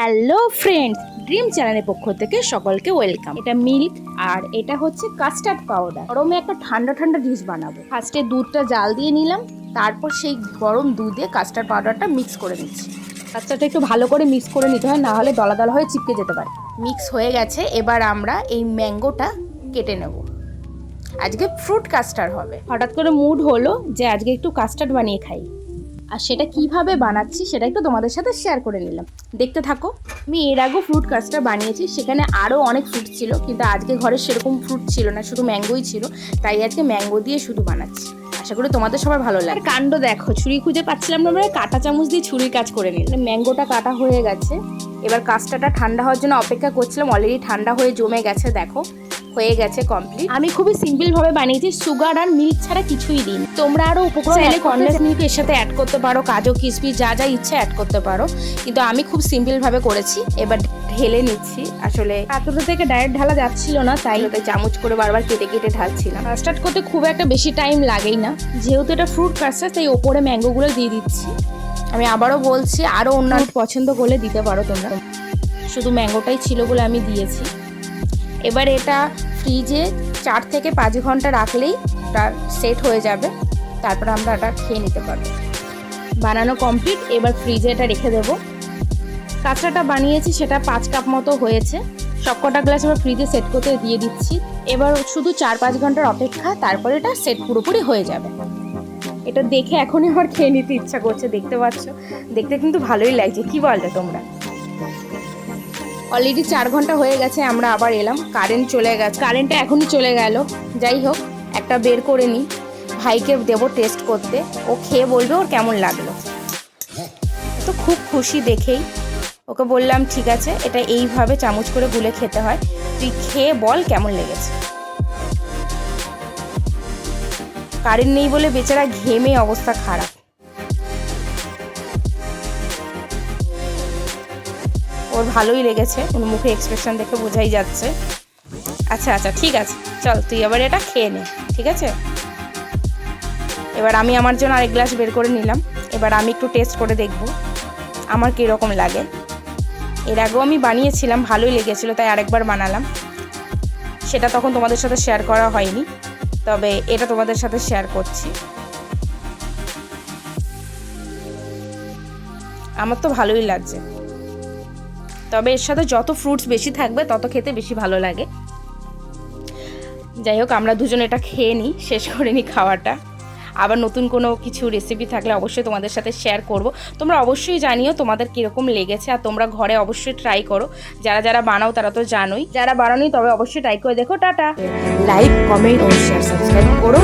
Hello friends, dream চ্যানেলের পক্ষ থেকে সকলকে ওয়েলকাম। এটা মিল্ক আর এটা হচ্ছে কাস্টার্ড পাউডার। গরমে একটা ঠান্ডা ঠান্ডা ডিশ বানাবো। ফার্স্টে দুধটা জাল দিয়ে নিলাম, তারপর সেই গরম দুধে কাস্টার্ড পাউডারটা মিক্স করে নিচ্ছি। কাস্টার্ডটা একটু ভালো করে মিক্স করে নিতে হয়, না হলে দলা দলা হয়ে চিপকে যেতে পারে। মিক্স হয়ে গেছে, এবার আমরা এই ম্যাঙ্গোটা কেটে নেব। আজকে ফ্রুট কাস্টার্ড হবে। হঠাৎ করে মুড হলো যে আজকে একটু কাস্টার্ড বানিয়ে খাই, আর সেটা কিভাবে বানাচ্ছি সেটা একটু তোমাদের সাথে শেয়ার করে নিলাম। দেখতে থাকো। আমি এর আগেও ফ্রুট কাস্টার্ড বানিয়েছি, সেখানে আরও অনেক ফ্রুট ছিল, কিন্তু আজকে ঘরে সেরকম ফ্রুট ছিল না, শুধু ম্যাঙ্গোই ছিল। তাই আজকে ম্যাঙ্গো দিয়ে শুধু বানাচ্ছি। আশা করি তোমাদের সবার ভালো লাগে। কাণ্ড দেখো, ছুরি খুঁজে পাচ্ছিলাম না, আমরা কাঁটা চামচ দিয়ে ছুরির কাজ করে নিলাম। ম্যাঙ্গোটা কাটা হয়ে গেছে, এবার কাস্টার্ডটা ঠান্ডা হওয়ার জন্য অপেক্ষা করছিলাম। অলরেডি ঠান্ডা হয়ে জমে গেছে, দেখো হয়ে গেছে কমপ্লিট। আমি খুবই সিম্পল ভাবে বানিয়েছি, সুগার আর মিল্ক ছাড়া কিছুই দিন। তোমরা আরো উপকরণ চাইলে কনডেন্স মিল্ক এর সাথে অ্যাড করতে পারো, কাজু কিশমিশ যা যা ইচ্ছা অ্যাড করতে পারো, কিন্তু আমি খুব সিম্পল ভাবে করেছি। এবার ঢেলে নিচ্ছি। আসলে পাত্রটা থেকে ডাইরেক্ট ঢালা যাচ্ছিল না, তাই চামচ করে বারবার কেটে কেটে ঢালছিলাম। কাস্টার্ড করতে খুব একটা বেশি টাইম লাগেই না, যেহেতু এটা ফ্রুট কাস্টার্ড, তাই ওপরে ম্যাঙ্গোগুলো দিয়ে দিচ্ছি। আমি আবারও বলছি, আরো অন্যান্য পছন্দ করলে দিতে পারো তোমরা, শুধু ম্যাঙ্গোটাই ছিল বলে আমি দিয়েছি। এবার এটা ফ্রিজে 4 থেকে 5 ঘন্টা রাখলেই এটা সেট হয়ে যাবে, তারপর আমরা এটা খেয়ে নিতে পারবো। বানানো কমপ্লিট, এবার ফ্রিজে এটা রেখে দেবো। কাঁচাটা বানিয়েছি সেটা 5 কাপ মতো হয়েছে, সবকটা গ্লাস এবার ফ্রিজে সেট করতে দিয়ে দিচ্ছি। এবার শুধু 4-5 ঘন্টার অপেক্ষা, তারপরে এটা সেট পুরোপুরি হয়ে যাবে। এটা দেখে এখনই আমার খেয়ে নিতে ইচ্ছা করছে, দেখতে পাচ্ছ, দেখতে কিন্তু ভালোই লাগছে। কি বলছো তোমরা? অলরেডি 4 ঘন্টা হয়ে গেছে, আমরা আবার এলাম। কারেন্ট চলে গেছে, কারেন্টটা এখনই চলে গেল। যাই হোক, একটা বের করে নিই, ভাইকে দেবো টেস্ট করতে, ও খেয়ে বলবে ওর কেমন লাগলো। তো খুব খুশি দেখেই ওকে বললাম, ঠিক আছে, এটা এইভাবে চামচ করে গুলে খেতে হয়, তুই খেয়ে বল কেমন লেগেছে। কারেন্ট নেই বলে বেচারা ঘেমে অবস্থা খারাপ। ওর ভালোই লেগেছে, ওর মুখে এক্সপ্রেশন দেখে বোঝাই যাচ্ছে। আচ্ছা আচ্ছা, ঠিক আছে, চল তুই এবার এটা খেয়ে নে, ঠিক আছে। এবার আমি আমার জন্য আরেক গ্লাস বের করে নিলাম। এবার আমি একটু টেস্ট করে দেখব আমার কীরকম লাগে। এর আগেও আমি বানিয়েছিলাম, ভালোই লেগেছিলো, তাই আরেকবার বানালাম। সেটা তখন তোমাদের সাথে শেয়ার করা হয়নি, তবে এটা তোমাদের সাথে শেয়ার করছি। আমার তো ভালোই লাগছে, তবে এর সাথে যত ফ্রুটস বেশি থাকবে তত খেতে বেশি ভালো লাগে। যাই হোক, আমরা দুজন এটা খেয়ে নিই, শেষ করে নিই খাওয়াটা। আবার নতুন কোনো কিছু রেসিপি থাকলে অবশ্যই তোমাদের সাথে শেয়ার করব। তোমরা অবশ্যই জানিও তোমাদের কীরকম লেগেছে, আর তোমরা ঘরে অবশ্যই ট্রাই করো। যারা যারা বানাও তারা তো জানোই, যারা বানানোই তবে অবশ্যই ট্রাই করে দেখো। টাটা। লাইক, কমেন্ট ও শেয়ার, সাবস্ক্রাইব করো।